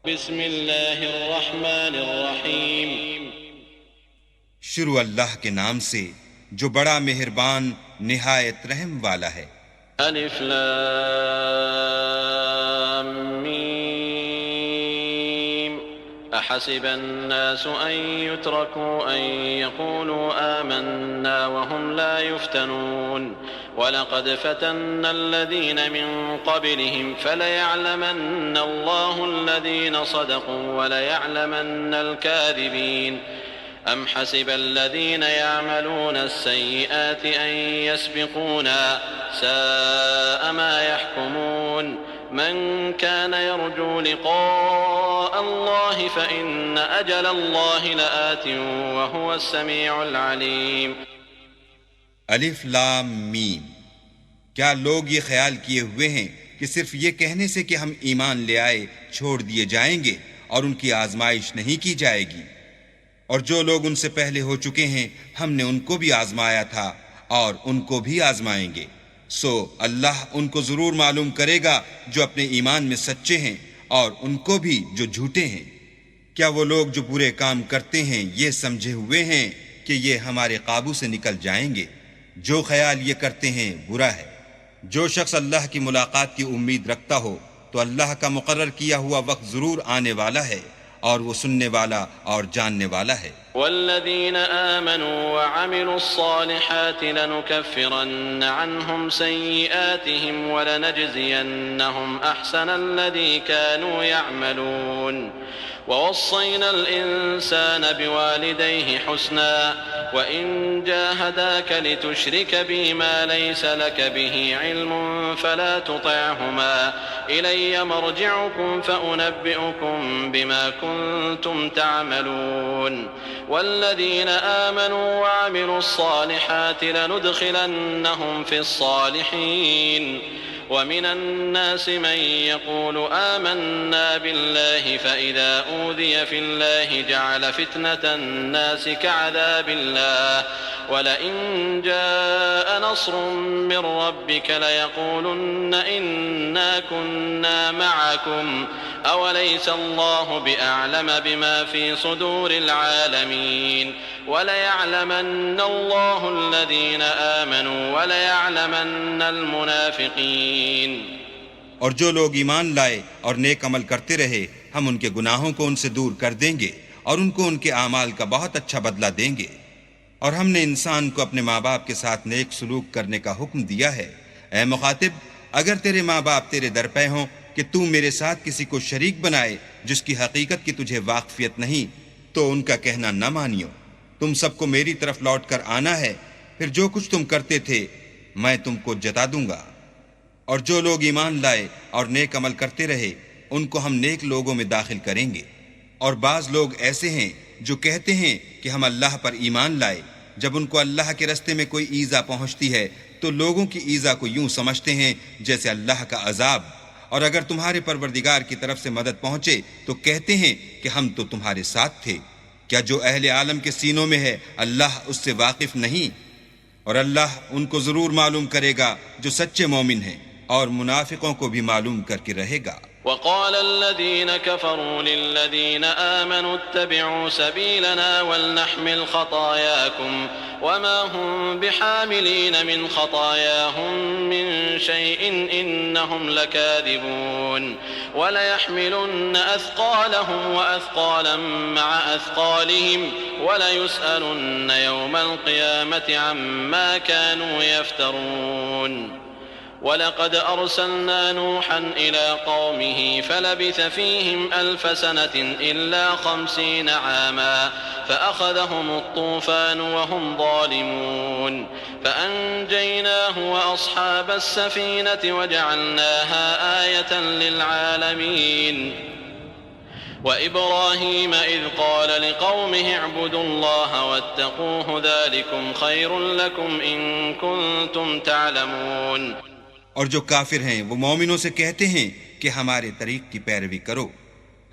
بسم اللہ الرحمن الرحیم شروع اللہ کے نام سے جو بڑا مہربان نہایت رحم والا ہے۔ الف لام میم احسب الناس ان يتركوا ان يقولوا آمنا وهم لا يفتنون وَلَقَدْ فَتَنَّا الَّذِينَ مِن قَبْلِهِمْ فَلَيَعْلَمَنَّ اللَّهُ الَّذِينَ صَدَقُوا وَلَيَعْلَمَنَّ الْكَاذِبِينَ أَمْ حَسِبَ الَّذِينَ يَعْمَلُونَ السَّيِّئَاتِ أَن يَسْبِقُونَا سَاءَ مَا يَحْكُمُونَ مَن كَانَ يَرْجُو لِقَاءَ اللَّهِ فَإِنَّ أَجَلَ اللَّهِ لَآتٍ وَهُوَ السَّمِيعُ الْعَلِيمُ۔ الف لام میم، کیا لوگ یہ خیال کیے ہوئے ہیں کہ صرف یہ کہنے سے کہ ہم ایمان لے آئے چھوڑ دیے جائیں گے اور ان کی آزمائش نہیں کی جائے گی؟ اور جو لوگ ان سے پہلے ہو چکے ہیں ہم نے ان کو بھی آزمایا تھا اور ان کو بھی آزمائیں گے، سو اللہ ان کو ضرور معلوم کرے گا جو اپنے ایمان میں سچے ہیں اور ان کو بھی جو جھوٹے ہیں۔ کیا وہ لوگ جو برے کام کرتے ہیں یہ سمجھے ہوئے ہیں کہ یہ ہمارے قابو سے نکل جائیں گے؟ جو خیال یہ کرتے ہیں برا ہے۔ جو شخص اللہ کی ملاقات کی امید رکھتا ہو تو اللہ کا مقرر کیا ہوا وقت ضرور آنے والا ہے اور وہ سننے والا اور جاننے والا ہے۔ والذین آمنوا وعملوا الصالحات لنكفرن عنهم سیئاتهم ولنجزینهم احسن الذی كانوا يعملون ووصينا الإنسان بوالديه حسنا وإن جاهداك لتشرك بي ما ليس لك به علم فلا تطعهما إلي مرجعكم فأنبئكم بما كنتم تعملون والذين آمنوا وعملوا الصالحات لندخلنهم في الصالحين ومن الناس من يقول آمنا بالله فإذا أوذي في الله جعل فتنة الناس كعذاب الله ولئن جاء نصر من ربك ليقولن إنا كنا معكم أوليس الله بأعلم بما في صدور العالمين وليعلمن الله الذين آمنوا وليعلمن المنافقين۔ اور جو لوگ ایمان لائے اور نیک عمل کرتے رہے ہم ان کے گناہوں کو ان سے دور کر دیں گے اور ان کو ان کے اعمال کا بہت اچھا بدلہ دیں گے۔ اور ہم نے انسان کو اپنے ماں باپ کے ساتھ نیک سلوک کرنے کا حکم دیا ہے۔ اے مخاطب، اگر تیرے ماں باپ تیرے در پہ ہوں کہ تو میرے ساتھ کسی کو شریک بنائے جس کی حقیقت کی تجھے واقفیت نہیں تو ان کا کہنا نہ مانیو۔ تم سب کو میری طرف لوٹ کر آنا ہے، پھر جو کچھ تم کرتے تھے میں تم کو جتا دوں گا۔ اور جو لوگ ایمان لائے اور نیک عمل کرتے رہے ان کو ہم نیک لوگوں میں داخل کریں گے۔ اور بعض لوگ ایسے ہیں جو کہتے ہیں کہ ہم اللہ پر ایمان لائے، جب ان کو اللہ کے رستے میں کوئی ایذا پہنچتی ہے تو لوگوں کی ایذا کو یوں سمجھتے ہیں جیسے اللہ کا عذاب، اور اگر تمہارے پروردگار کی طرف سے مدد پہنچے تو کہتے ہیں کہ ہم تو تمہارے ساتھ تھے۔ کیا جو اہل عالم کے سینوں میں ہے اللہ اس سے واقف نہیں؟ اور اللہ ان کو ضرور معلوم کرے گا جو سچے مومن ہیں، اور منافقوں کو بھی معلوم کر کے رہے گا۔ وقال الذين كفروا للذين آمنوا اتبعوا سبيلنا ولنحمل خطاياكم وما هم بحاملين من خطاياهم من شيء إنهم لكاذبون وليحملن أثقالهم وأثقالا مع أثقالهم وليسألن يوم القيامة عما كانوا يفترون وَلَقَدْ أَرْسَلْنَا نُوحًا إِلَىٰ قَوْمِهِ فَلَبِثَ فِيهِمْ أَلْفَ سَنَةٍ إِلَّا 50 عَامًا فَأَخَذَهُمُ الطُّوفَانُ وَهُمْ ظَالِمُونَ فَأَنجَيْنَاهُ وَأَصْحَابَ السَّفِينَةِ وَجَعَلْنَاهَا آيَةً لِّلْعَالَمِينَ وَإِبْرَاهِيمَ إِذْ قَالَ لِقَوْمِهِ اعْبُدُوا اللَّهَ وَاتَّقُوهُ ذَلِكُمْ خَيْرٌ لَّكُمْ إِن كُنتُمْ تَعْلَمُونَ۔ اور جو کافر ہیں وہ مومنوں سے کہتے ہیں کہ ہمارے طریق کی پیروی کرو،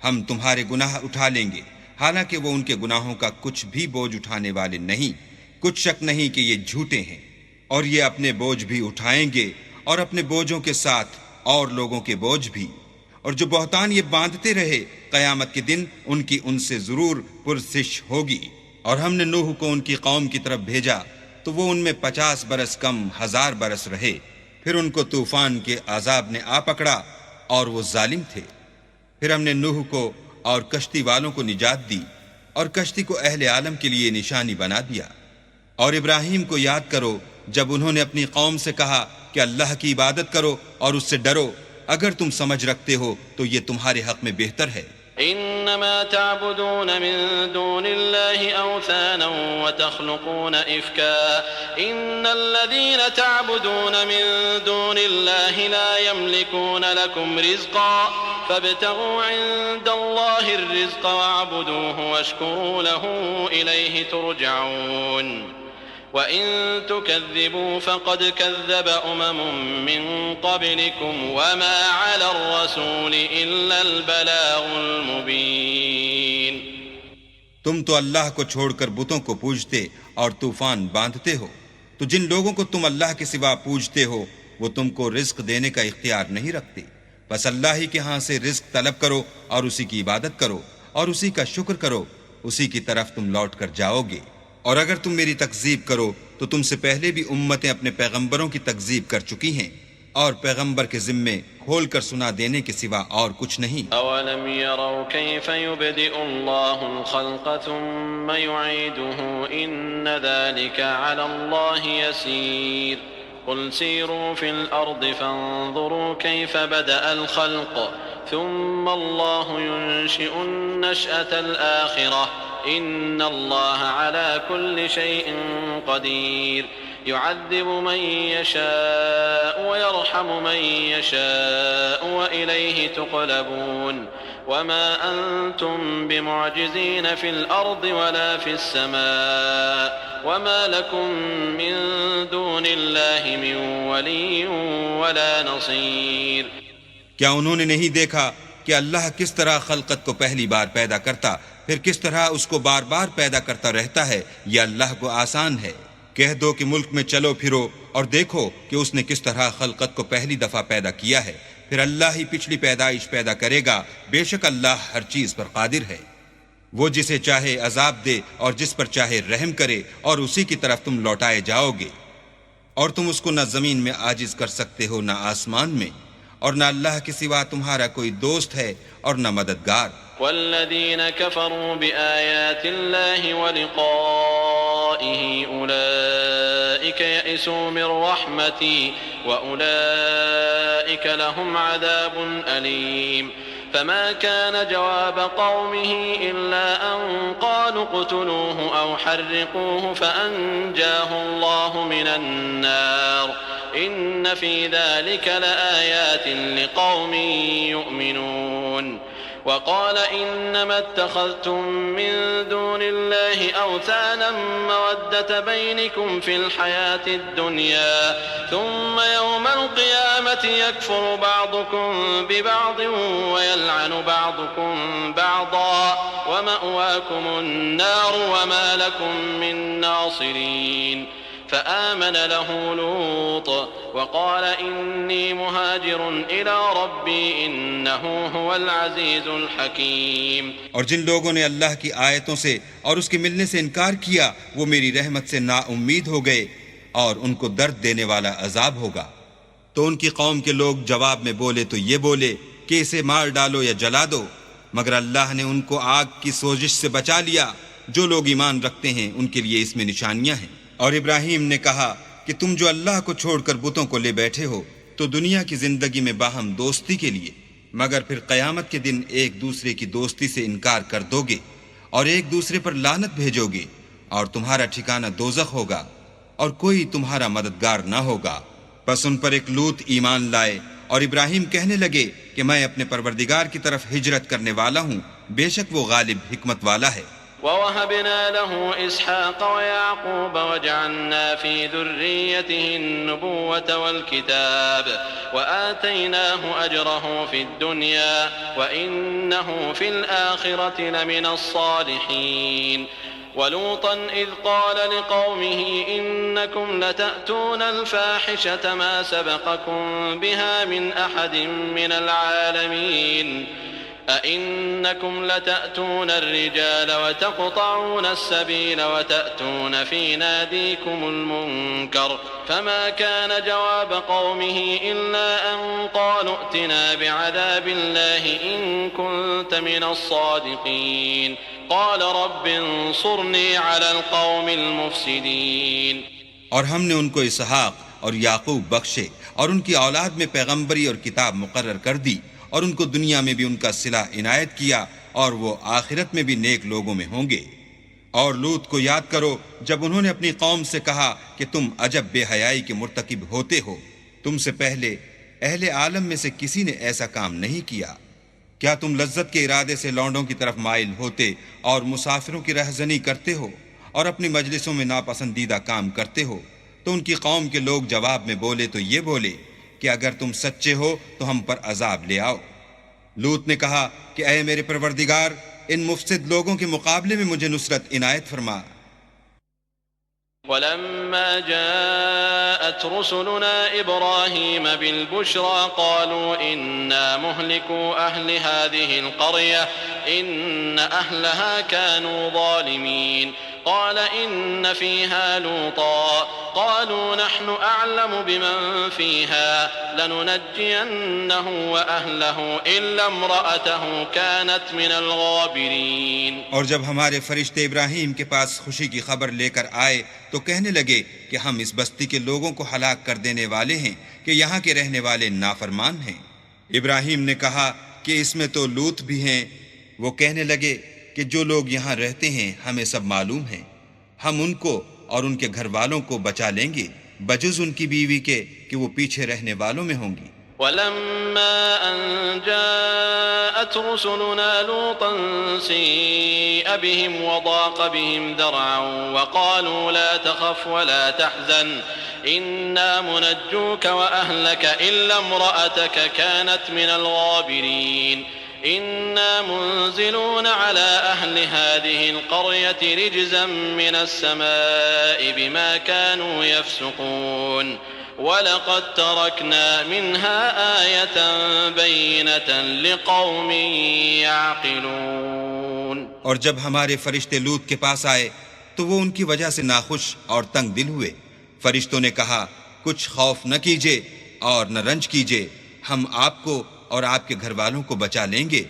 ہم تمہارے گناہ اٹھا لیں گے، حالانکہ وہ ان کے گناہوں کا کچھ بھی بوجھ اٹھانے والے نہیں۔ کچھ شک نہیں کہ یہ جھوٹے ہیں، اور یہ اپنے بوجھ بھی اٹھائیں گے اور اپنے بوجھوں کے ساتھ اور لوگوں کے بوجھ بھی، اور جو بہتان یہ باندھتے رہے قیامت کے دن ان کی ان سے ضرور پرسش ہوگی۔ اور ہم نے نوح کو ان کی قوم کی طرف بھیجا تو وہ ان میں 50 برس کم 1000 برس رہے، پھر ان کو طوفان کے عذاب نے آ پکڑا اور وہ ظالم تھے۔ پھر ہم نے نوح کو اور کشتی والوں کو نجات دی اور کشتی کو اہل عالم کے لیے نشانی بنا دیا۔ اور ابراہیم کو یاد کرو جب انہوں نے اپنی قوم سے کہا کہ اللہ کی عبادت کرو اور اس سے ڈرو، اگر تم سمجھ رکھتے ہو تو یہ تمہارے حق میں بہتر ہے۔ إنما تعبدون من دون الله أوثانا وتخلقون إفكا إن الذين تعبدون من دون الله لا يملكون لكم رزقا فابتغوا عند الله الرزق واعبدوه واشكروا له إليه ترجعون وَإِن تُكَذِّبُوا فَقَدْ كَذَّبَ من قَبْلِكُمْ وَمَا عَلَى الرَّسُولِ إِلَّا الْبَلَاغُ الْمُبِينُ۔ تم تو اللہ کو چھوڑ کر بتوں کو پوجتے اور طوفان باندھتے ہو، تو جن لوگوں کو تم اللہ کے سوا پوجتے ہو وہ تم کو رزق دینے کا اختیار نہیں رکھتے، بس اللہ ہی کے ہاں سے رزق طلب کرو اور اسی کی عبادت کرو اور اسی کا شکر کرو، اسی کی طرف تم لوٹ کر جاؤ گے۔ اور اگر تم میری تکذیب کرو تو تم سے پہلے بھی امتیں اپنے پیغمبروں کی تکذیب کر چکی ہیں، اور پیغمبر کے ذمے کھول کر سنا دینے کے سوا اور کچھ نہیں۔ اولم يروا كيف يبدئ الله الخلق ثم يعيده ان ذلك على الله يسير قل سيروا في الارض فانظروا كيف بدأ الخلق ثم الله ينشئ النشأة الآخرة إن الله على كل شيء قدير يعذب من يشاء ويرحم من يشاء وإليه تقلبون وما أنتم بمعجزين في الأرض ولا في السماء وما لكم من دون الله من ولي ولا نصير۔ کیا انہوں نے نہیں دیکھا کہ اللہ کس طرح خلقت کو پہلی بار پیدا کرتا پھر کس طرح اس کو بار بار پیدا کرتا رہتا ہے؟ یہ اللہ کو آسان ہے۔ کہہ دو کہ ملک میں چلو پھرو اور دیکھو کہ اس نے کس طرح خلقت کو پہلی دفعہ پیدا کیا ہے، پھر اللہ ہی پچھلی پیدائش پیدا کرے گا، بے شک اللہ ہر چیز پر قادر ہے۔ وہ جسے چاہے عذاب دے اور جس پر چاہے رحم کرے اور اسی کی طرف تم لوٹائے جاؤ گے، اور تم اس کو نہ زمین میں عاجز کر سکتے ہو نہ آسمان میں، اور نہ اللہ کے سوا تمہارا کوئی دوست ہے اور نہ مددگار۔ والذين كفروا بآيات الله ولقائه أولئك يئسوا من رحمتي وأولئك لهم عذاب أليم فما كان جواب قومه إلا أن قالوا اقتلوه أو حرقوه فأنجاه الله من النار إن في ذلك لآيات لقوم يؤمنون۔ وقال إنما اتخذتم من دون الله أوثانا مودة بينكم في الحياة الدنيا ثم يوم القيامة يكفر بعضكم ببعض ويلعن بعضكم بعضا ومأواكم النار وما لكم من ناصرين فآمن له لوط وقال إني مهاجر إلى ربي إنه هو العزيز الحكيم۔ اور جن لوگوں نے اللہ کی آیتوں سے اور اس کے ملنے سے انکار کیا وہ میری رحمت سے نا امید ہو گئے اور ان کو درد دینے والا عذاب ہوگا۔ تو ان کی قوم کے لوگ جواب میں بولے تو یہ بولے کہ اسے مار ڈالو یا جلا دو، مگر اللہ نے ان کو آگ کی سوزش سے بچا لیا۔ جو لوگ ایمان رکھتے ہیں ان کے لیے اس میں نشانیاں ہیں۔ اور ابراہیم نے کہا کہ تم جو اللہ کو چھوڑ کر بتوں کو لے بیٹھے ہو تو دنیا کی زندگی میں باہم دوستی کے لیے، مگر پھر قیامت کے دن ایک دوسرے کی دوستی سے انکار کر دو گے اور ایک دوسرے پر لعنت بھیجو گے، اور تمہارا ٹھکانہ دوزخ ہوگا اور کوئی تمہارا مددگار نہ ہوگا۔ پس ان پر ایک لوط ایمان لائے، اور ابراہیم کہنے لگے کہ میں اپنے پروردگار کی طرف ہجرت کرنے والا ہوں، بے شک وہ غالب حکمت والا ہے۔ ووهبنا له إسحاق ويعقوب وجعلنا في ذريته النبوة والكتاب وآتيناه أجره في الدنيا وإنه في الآخرة لمن الصالحين ولوطا إذ قال لقومه إنكم لتأتون الفاحشة ما سبقكم بها من أحد من العالمين أئنكم لتأتون الرجال وتقطعون السبيل وتأتون في ناديكم المنكر فما كان جواب قومه إلا أن قالوا ائتنا بعذاب الله إن كنت من الصادقين قال رب انصرني على القوم المفسدين. اور ہم نے ان کو اسحاق اور یعقوب بخشے اور ان کی اولاد میں پیغمبری اور کتاب مقرر کر دی اور ان کو دنیا میں بھی ان کا صلہ عنایت کیا اور وہ آخرت میں بھی نیک لوگوں میں ہوں گے. اور لوط کو یاد کرو جب انہوں نے اپنی قوم سے کہا کہ تم عجب بے حیائی کے مرتکب ہوتے ہو، تم سے پہلے اہل عالم میں سے کسی نے ایسا کام نہیں کیا. کیا تم لذت کے ارادے سے لونڈوں کی طرف مائل ہوتے اور مسافروں کی رہزنی کرتے ہو اور اپنی مجلسوں میں ناپسندیدہ کام کرتے ہو؟ تو ان کی قوم کے لوگ جواب میں بولے تو یہ بولے کہ اگر تم سچے ہو تو ہم پر عذاب لے آؤ. لوط نے کہا کہ اے میرے پروردگار، ان مفسد لوگوں کے مقابلے میں مجھے نصرت عنایت فرما. ولما جاءت رسلنا إبراهيم بالبشرى قالوا إنا مهلكو أهل هذه القرية إن أهلها كانوا ظالمين قال إن فيها لوطا قالوا نحن أعلم بمن فيها لننجينه وأهله إلا امرأته كانت من الغابرين. اور جب ہمارے فرشتے ابراہیم کے پاس خوشی کی خبر لے کر آئے تو کہنے لگے کہ ہم اس بستی کے لوگوں کو ہلاک کر دینے والے ہیں کہ یہاں کے رہنے والے نافرمان ہیں. ابراہیم نے کہا کہ اس میں تو لوط بھی ہیں. وہ کہنے لگے کہ جو لوگ یہاں رہتے ہیں ہمیں سب معلوم ہیں، ہم ان کو اور ان کے گھر والوں کو بچا لیں گے بجز ان کی بیوی کے کہ وہ پیچھے رہنے والوں میں ہوں گی. ولما أن جاءت رسلنا لوطا سيء بهم وضاق بهم ذرعا وقالوا لا تخف ولا تحزن إنا منجوك وأهلك إلا امرأتك كانت من الغابرين إنا منزلون على أهل هذه القرية رجزا من السماء بما كانوا يفسقون وَلَقَدْ تَرَكْنَا مِنْهَا آيَةً بَيِّنَةً لِقَوْمٍ يَعْقِلُونَ. اور جب ہمارے فرشتے لوط کے پاس آئے تو وہ ان کی وجہ سے ناخوش اور تنگ دل ہوئے. فرشتوں نے کہا کچھ خوف نہ کیجیے اور نہ رنج کیجیے، ہم آپ کو اور آپ کے گھر والوں کو بچا لیں گے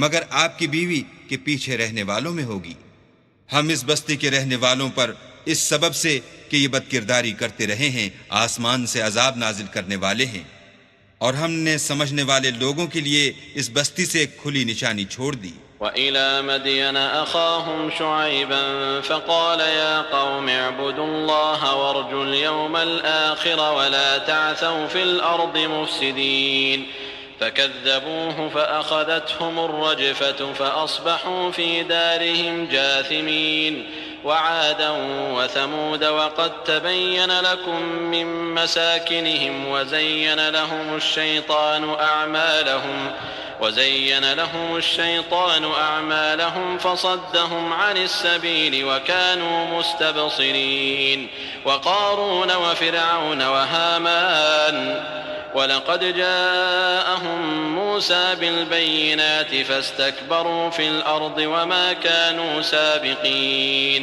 مگر آپ کی بیوی کے پیچھے رہنے والوں میں ہوگی. ہم اس بستی کے رہنے والوں پر اس سبب سے کہ یہ بدکرداری کرتے رہے ہیں آسمان سے عذاب نازل کرنے والے ہیں، اور ہم نے سمجھنے والے لوگوں کے لیے اس بستی سے ایک کھلی نشانی چھوڑ دی. وَإِلَى مَدْيَنَ أَخَاهُمْ شُعَيْبًا فَقَالَ يَا قَوْمِ اعْبُدُوا اللَّهَ وَارْجُوا الْيَوْمَ الْآخِرَ وَلَا تَعْثَوْا فِي الْأَرْضِ مُفْسِدِينَ فكذبوه فأخذتهم الرجفة فأصبحوا في دارهم جاثمين. وعادا وثمود وقد تبين لكم من مساكنهم وزين لهم الشيطان أعمالهم فصدهم عن السبيل وكانوا مستبصرين. وقارون وفرعون وهامان وَلَقَدْ جَاءَهُم مُوسَى بِالْبَيِّنَاتِ فَاسْتَكْبَرُوا فِي الْأَرْضِ وَمَا كَانُوا سَابِقِينَ.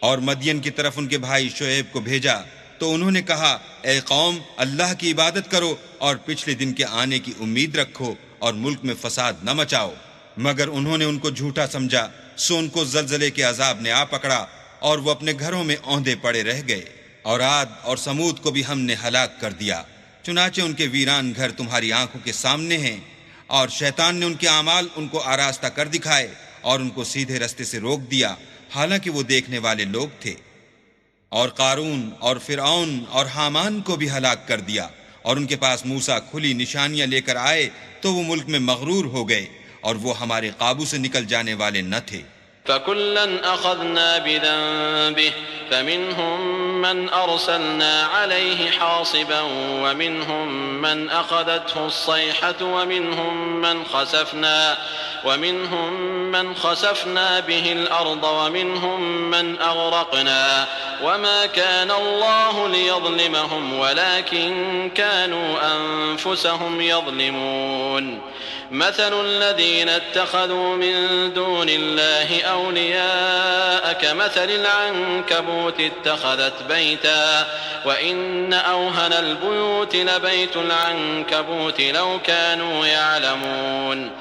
اور مدین کی طرف ان کے بھائی شعیب کو بھیجا تو انہوں نے کہا اے قوم اللہ کی عبادت کرو اور پچھلے دن کے آنے کی امید رکھو اور ملک میں فساد نہ مچاؤ. مگر انہوں نے ان کو جھوٹا سمجھا سو ان کو زلزلے کے عذاب نے آ پکڑا اور وہ اپنے گھروں میں اوندے پڑے رہ گئے. اور عاد اور سمود کو بھی ہم نے ہلاک کر دیا، چنانچہ ان کے ویران گھر تمہاری آنکھوں کے سامنے ہیں، اور شیطان نے ان کے اعمال ان کو آراستہ کر دکھائے اور ان کو سیدھے رستے سے روک دیا حالانکہ وہ دیکھنے والے لوگ تھے. اور قارون اور فرعون اور حامان کو بھی ہلاک کر دیا، اور ان کے پاس موسیٰ کھلی نشانیاں لے کر آئے تو وہ ملک میں مغرور ہو گئے اور وہ ہمارے قابو سے نکل جانے والے نہ تھے. فَكُلًّا أَخَذْنَا بِذَنبِهِ فَمِنْهُمْ من أرسلنا عليه حاصبا ومنهم من أخذته الصيحة ومنهم من خسفنا به الأرض ومنهم من أغرقنا وما كان الله ليظلمهم ولكن كانوا أنفسهم يظلمون مثل الذين اتخذوا من دون الله أولياء كمثل العنكبوت اتخذت بيتا وإن أوهن البيوت لبيت العنكبوت لو كانوا يعلمون.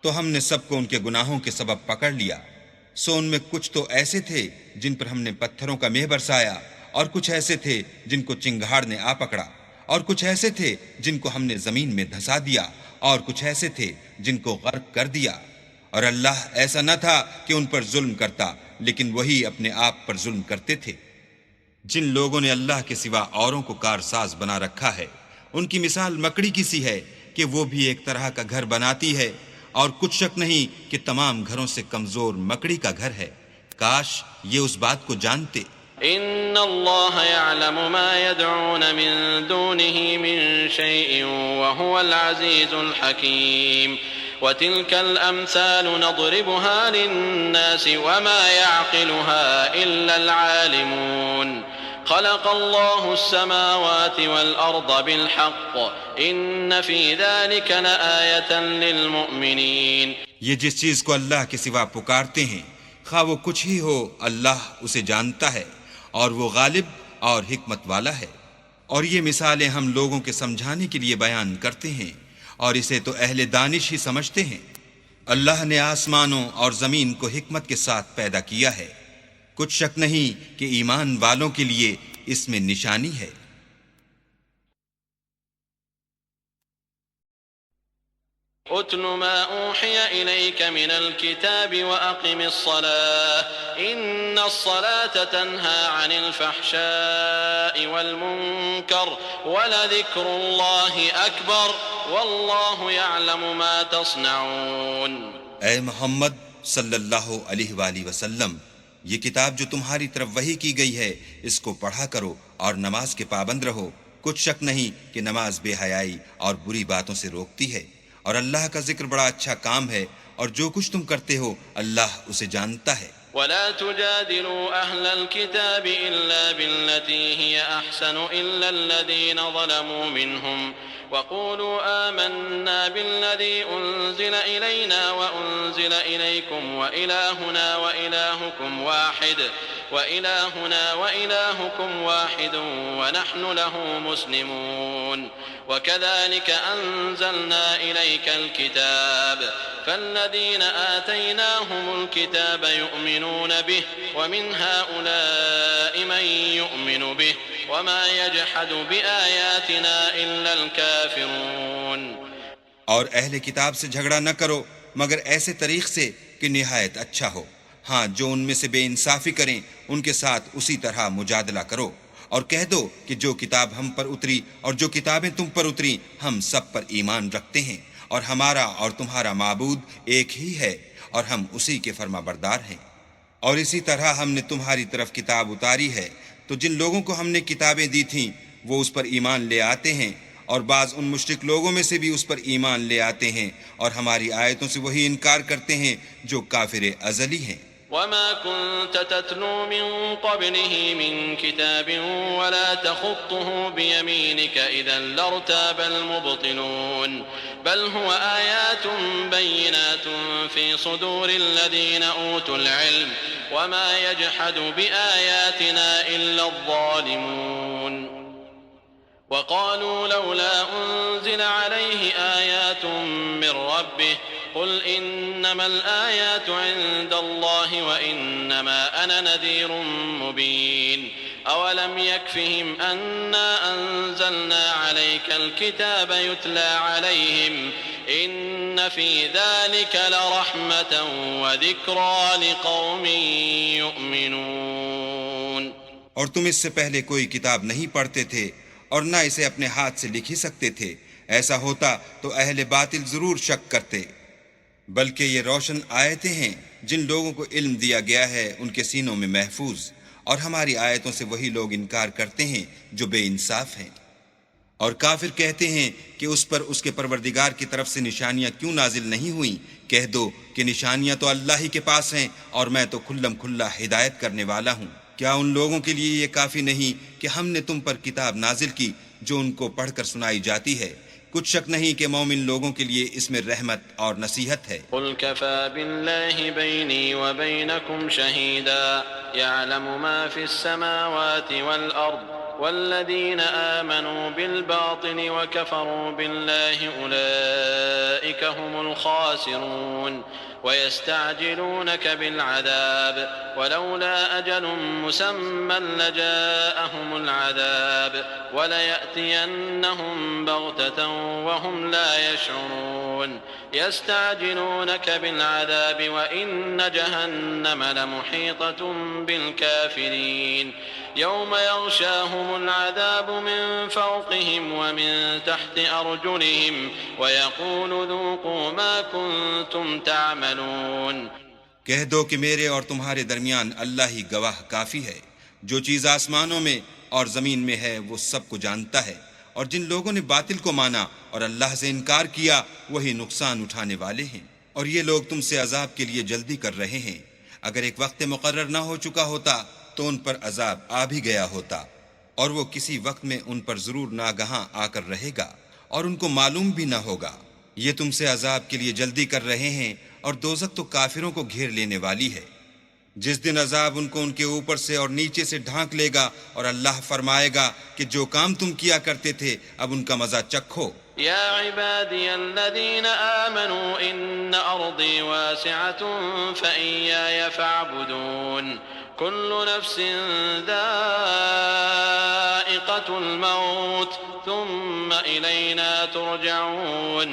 تو ہم نے سب کو ان کے گناہوں کے سبب پکڑ لیا، سو ان میں کچھ تو ایسے تھے جن پر ہم نے پتھروں کا مہ برسایا، اور کچھ ایسے تھے جن کو چنگھاڑ نے آ پکڑا، اور کچھ ایسے تھے جن کو ہم نے زمین میں دھسا دیا، اور کچھ ایسے تھے جن کو غرق کر دیا. اور اللہ ایسا نہ تھا کہ ان پر ظلم کرتا، لیکن وہی اپنے آپ پر ظلم کرتے تھے. جن لوگوں نے اللہ کے سوا اوروں کو کارساز بنا رکھا ہے، ان کی مثال مکڑی کی سی ہے کہ وہ بھی ایک طرح کا گھر بناتی ہے، اور کچھ شک نہیں کہ تمام گھروں سے کمزور مکڑی کا گھر ہے. کاش یہ اس بات کو جانتے. ان اللہ يعلم ما يدعون من دونه من شيء وهو العزيز الحكيم وتلك الامثال نضربها للناس وما يعقلها الا العالمون خلق الله السماوات والارض بالحق ان في ذلك لآية للمؤمنين. یہ جس چیز کو اللہ کے سوا پکارتے ہیں، خواہ وہ کچھ ہی ہو، اللہ اسے جانتا ہے، اور وہ غالب اور حکمت والا ہے. اور یہ مثالیں ہم لوگوں کے سمجھانے کے لیے بیان کرتے ہیں، اور اسے تو اہل دانش ہی سمجھتے ہیں. اللہ نے آسمانوں اور زمین کو حکمت کے ساتھ پیدا کیا ہے، کچھ شک نہیں کہ ایمان والوں کے لیے اس میں نشانی ہے. اتل ما اوحي اليك من الكتاب واقم الصلاة ان الصلاة تنهى عن الفحشاء والمنكر ولذكر الله اكبر والله يعلم ما تصنعون. اے محمد صلی اللہ علیہ وآلہ وسلم، یہ کتاب جو تمہاری طرف وحی کی گئی ہے، اس کو پڑھا کرو اور نماز کے پابند رہو. کچھ شک نہیں کہ نماز بے حیائی اور بری باتوں سے روکتی ہے، اور اللہ کا ذکر بڑا اچھا کام ہے، اور جو کچھ تم کرتے ہو اللہ اسے جانتا ہے. ولا تجادلوا أهل الكتاب إلا بالتي هي أحسن إلا الذين ظلموا منهم وقولوا آمنا بالذي أنزل إلينا وأنزل إليكم وإلهنا وإلهكم واحد ونحن له مسلمون وكذلك أنزلنا إليك الكتاب فالذين آتيناهم الكتاب يؤمنون به ومن هؤلاء من يؤمن به وما يجحد بآياتنا إلا الكافرون. اور اہل کتاب سے جھگڑا نہ کرو مگر ایسے طریق سے کہ نہایت اچھا ہو. ہاں، جو ان میں سے بے انصافی کریں ان کے ساتھ اسی طرح مجادلہ کرو، اور کہہ دو کہ جو کتاب ہم پر اتری اور جو کتابیں تم پر اتری ہم سب پر ایمان رکھتے ہیں، اور ہمارا اور تمہارا معبود ایک ہی ہے، اور ہم اسی کے فرما بردار ہیں. اور اسی طرح ہم نے تمہاری طرف کتاب اتاری ہے، تو جن لوگوں کو ہم نے کتابیں دی تھیں وہ اس پر ایمان لے آتے ہیں، اور بعض ان مشرک لوگوں میں سے بھی اس پر ایمان لے آتے ہیں، اور ہماری آیتوں سے وہی انکار کرتے ہیں جو کافر ازلی ہیں. وما كنت تتلو من قبله من كتاب ولا تخطه بيمينك إذا لارتاب المبطلون بل هو آيات بينات في صدور الذين أوتوا العلم وما يجحد بآياتنا إلا الظالمون. وقالوا لولا أنزل عليه آيات من ربه قل إنما الآيات عند الله وإنما أنا نذير مبين أولم يكفهم أنا أنزلنا عليك الكتاب يتلى عليهم إن في ذلك لرحمة وذكرى لقوم يؤمنون. اور تم اس سے پہلے کوئی کتاب نہیں پڑھتے تھے اور نہ اسے اپنے ہاتھ سے لکھ ہی سکتے تھے. ایسا ہوتا تو اہل باطل ضرور شک کرتے، بلکہ یہ روشن آیتیں ہیں جن لوگوں کو علم دیا گیا ہے ان کے سینوں میں محفوظ، اور ہماری آیتوں سے وہی لوگ انکار کرتے ہیں جو بے انصاف ہیں۔ اور کافر کہتے ہیں کہ اس پر اس کے پروردگار کی طرف سے نشانیاں کیوں نازل نہیں ہوئیں؟ کہہ دو کہ نشانیاں تو اللہ ہی کے پاس ہیں اور میں تو کھلم کھلا ہدایت کرنے والا ہوں۔ کیا ان لوگوں کے لیے یہ کافی نہیں کہ ہم نے تم پر کتاب نازل کی جو ان کو پڑھ کر سنائی جاتی ہے؟ کچھ شک نہیں کہ مومن لوگوں کے لیے اس میں رحمت اور نصیحت ہے۔ قل كفى بالله بيني وبينكم شهيدا يعلم ما في السماوات والأرض والذين آمنوا بالباطل وكفروا بالله أولئك هم الخاسرون ويستعجلونك بالعذاب ولولا أجل مسمى لجاءهم العذاب وليأتينهم بغتة وهم لا يشعرون يستعجلونك بالعذاب وإن جهنم لمحيطة بالكافرين يوم يغشاهم العذاب من فوقهم ومن تحت أرجلهم ويقول ذوقوا ما كنتم تعملون۔ کہہ دو کہ میرے اور تمہارے درمیان اللہ ہی گواہ کافی ہے، جو چیز آسمانوں میں اور زمین میں ہے وہ سب کو جانتا ہے، اور جن لوگوں نے باطل کو مانا اور اللہ سے انکار کیا وہی نقصان اٹھانے والے ہیں۔ اور یہ لوگ تم سے عذاب کے لیے جلدی کر رہے ہیں، اگر ایک وقت مقرر نہ ہو چکا ہوتا تو ان پر عذاب آ بھی گیا ہوتا، اور وہ کسی وقت میں ان پر ضرور ناگہاں آ کر رہے گا اور ان کو معلوم بھی نہ ہوگا۔ یہ تم سے عذاب کے لیے جلدی کر رہے ہیں، اور دوزخ تو کافروں کو گھیر لینے والی ہے۔ جس دن عذاب ان کو ان کے اوپر سے اور نیچے سے ڈھانک لے گا، اور اللہ فرمائے گا کہ جو کام تم کیا کرتے تھے اب ان کا مزہ چکھو۔ يا عبادي الذين آمنوا إن أرضي واسعة فإياي فاعبدون كل نفس ذائقة الموت ثم إلينا ترجعون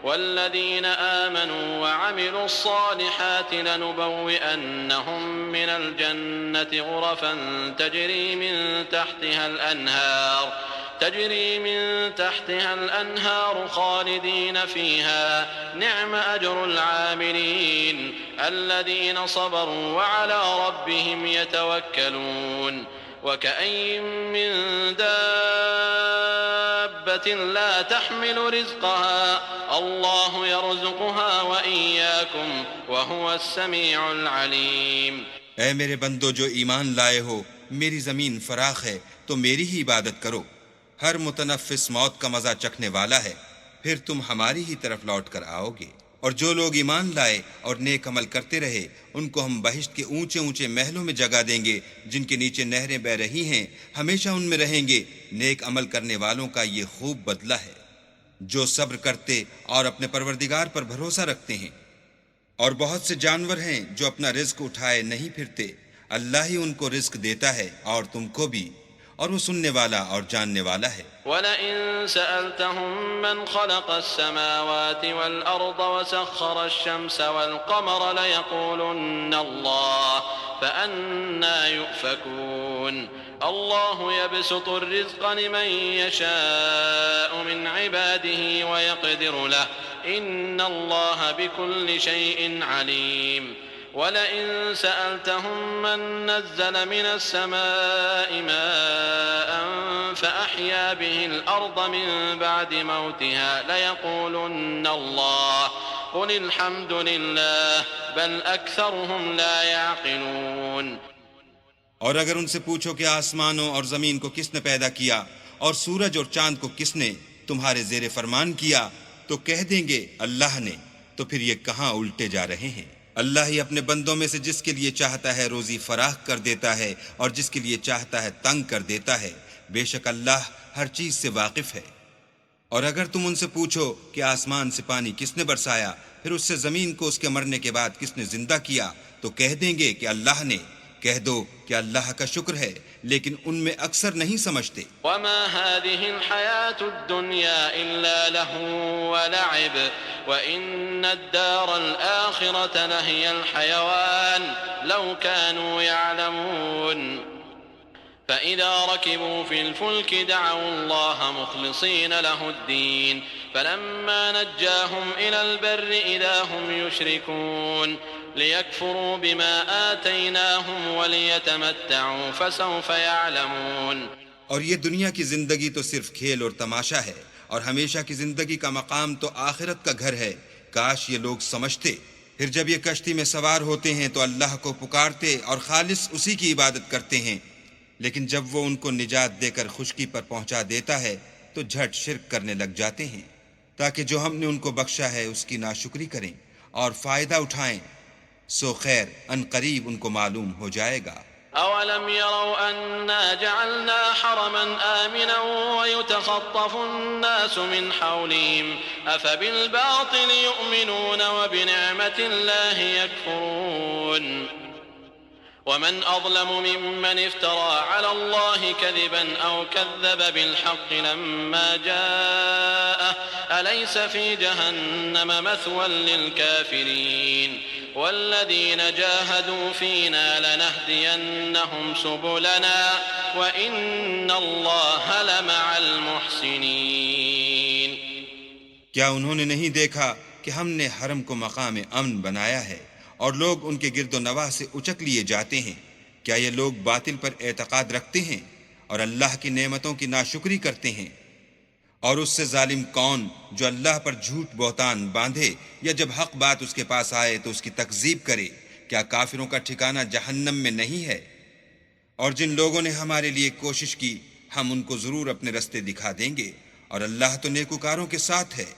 والذين آمنوا وعملوا الصالحات لنبوئنهم من الجنة غرفا تجري من تحتها الأنهار خالدين فيها نعم أجر العاملين الذين صبروا وعلى ربهم يتوكلون وكأي من دابة لا تحمل رزقها الله يرزقها وإياكم وهو السميع العليم۔ اے میرے بندو جو ایمان لائے ہو، میری زمین فراخ ہے تو میری ہی عبادت کرو۔ ہر متنفس موت کا مزہ چکھنے والا ہے، پھر تم ہماری ہی طرف لوٹ کر آؤ گے۔ اور جو لوگ ایمان لائے اور نیک عمل کرتے رہے ان کو ہم بہشت کے اونچے اونچے محلوں میں جگہ دیں گے جن کے نیچے نہریں بہ رہی ہیں، ہمیشہ ان میں رہیں گے۔ نیک عمل کرنے والوں کا یہ خوب بدلہ ہے جو صبر کرتے اور اپنے پروردگار پر بھروسہ رکھتے ہیں۔ اور بہت سے جانور ہیں جو اپنا رزق اٹھائے نہیں پھرتے، اللہ ہی ان کو رزق دیتا ہے اور تم کو بھی، اور وہ سننے والا اور جاننے والا ہے۔ وَلَئِن سَأَلْتَهُم مَّنْ خَلَقَ السَّمَاوَاتِ وَالْأَرْضَ وَسَخَّرَ الشَّمْسَ وَالْقَمَرَ لَيَقُولُنَّ اللَّهُ فَأَنَّىٰ يُؤْفَكُونَ اللَّهُ يَبْسُطُ الرِّزْقَ لِمَن يَشَاءُ مِنْ عِبَادِهِ وَيَقْدِرُ لَهُ إِنَّ اللَّهَ بِكُلِّ شَيْءٍ عَلِيمٌ وَلَئِن سَأَلْتَهُم مَّن نَّزَّلَ مِنَ السَّمَاءِ مَاءً فَأَحْيَا بِهِ الْأَرْضَ مِن بَعْدِ مَوْتِهَا لَيَقُولُنَّ اللَّهُ قُلِ الْحَمْدُ لِلَّهِ بَلْ أَكْثَرُهُمْ لَا يَعْقِلُونَ۔ اور اگر ان سے پوچھو کہ آسمانوں اور زمین کو کس نے پیدا کیا اور سورج اور چاند کو کس نے تمہارے زیر فرمان کیا تو کہہ دیں گے اللہ نے، تو پھر یہ کہاں الٹے جا رہے ہیں۔ اللہ ہی اپنے بندوں میں سے جس کے لیے چاہتا ہے روزی فراخ کر دیتا ہے اور جس کے لیے چاہتا ہے تنگ کر دیتا ہے، بے شک اللہ ہر چیز سے واقف ہے۔ اور اگر تم ان سے پوچھو کہ آسمان سے پانی کس نے برسایا، پھر اس سے زمین کو اس کے مرنے کے بعد کس نے زندہ کیا، تو کہہ دیں گے کہ اللہ نے۔ کہہ دو کہ اللہ کا شکر ہے لیکن ان میں اکثر نہیں سمجھتے۔ وما هذه الحياة الدنيا إلا لهو ولعب وإن الدار الآخرة لهي الحيوان لو كانوا يعلمون فإذا ركبوا في الفلك دعوا الله مخلصين له الدين فلما نجاهم إلى البر إذا هم يشركون ليكفروا بما آتيناهم وليتمتعوا فسوف يعلمون. اور یہ دنیا کی زندگی تو صرف کھیل اور تماشا ہے، اور ہمیشہ کی زندگی کا مقام تو آخرت کا گھر ہے. کاش یہ لوگ سمجھتے. پھر جب یہ کشتی میں سوار ہوتے ہیں تو اللہ کو پکارتے اور خالص اسی کی عبادت کرتے ہیں، لیکن جب وہ ان کو نجات دے کر خشکی پر پہنچا دیتا ہے تو جھٹ شرک کرنے لگ جاتے ہیں، تاکہ جو ہم نے ان کو بخشا ہے اس کی ناشکری کریں اور فائدہ اٹھائیں. سو خیر ان قریب ان کو معلوم ہو جائے گا. أولم يروا أنا جعلنا حرما آمنا ويتخطف الناس من حولهم أفبالباطل يؤمنون وبنعمة الله يكفرون ومن أظلم ممن افترى على الله كذبا أو كذب بالحق لما جاءه أليس في جهنم مثوى للكافرين والذين جاهدوا فينا لنهدينهم سبلنا وإن الله لمع المحسنين. کیا انہوں نے نہیں دیکھا کہ ہم نے حرم کو مقام امن بنایا ہے اور لوگ ان کے گرد و نواح سے اچک لیے جاتے ہیں؟ کیا یہ لوگ باطل پر اعتقاد رکھتے ہیں اور اللہ کی نعمتوں کی ناشکری کرتے ہیں؟ اور اس سے ظالم کون جو اللہ پر جھوٹ بہتان باندھے یا جب حق بات اس کے پاس آئے تو اس کی تکذیب کرے؟ کیا کافروں کا ٹھکانہ جہنم میں نہیں ہے؟ اور جن لوگوں نے ہمارے لیے کوشش کی ہم ان کو ضرور اپنے رستے دکھا دیں گے، اور اللہ تو نیکوکاروں کے ساتھ ہے.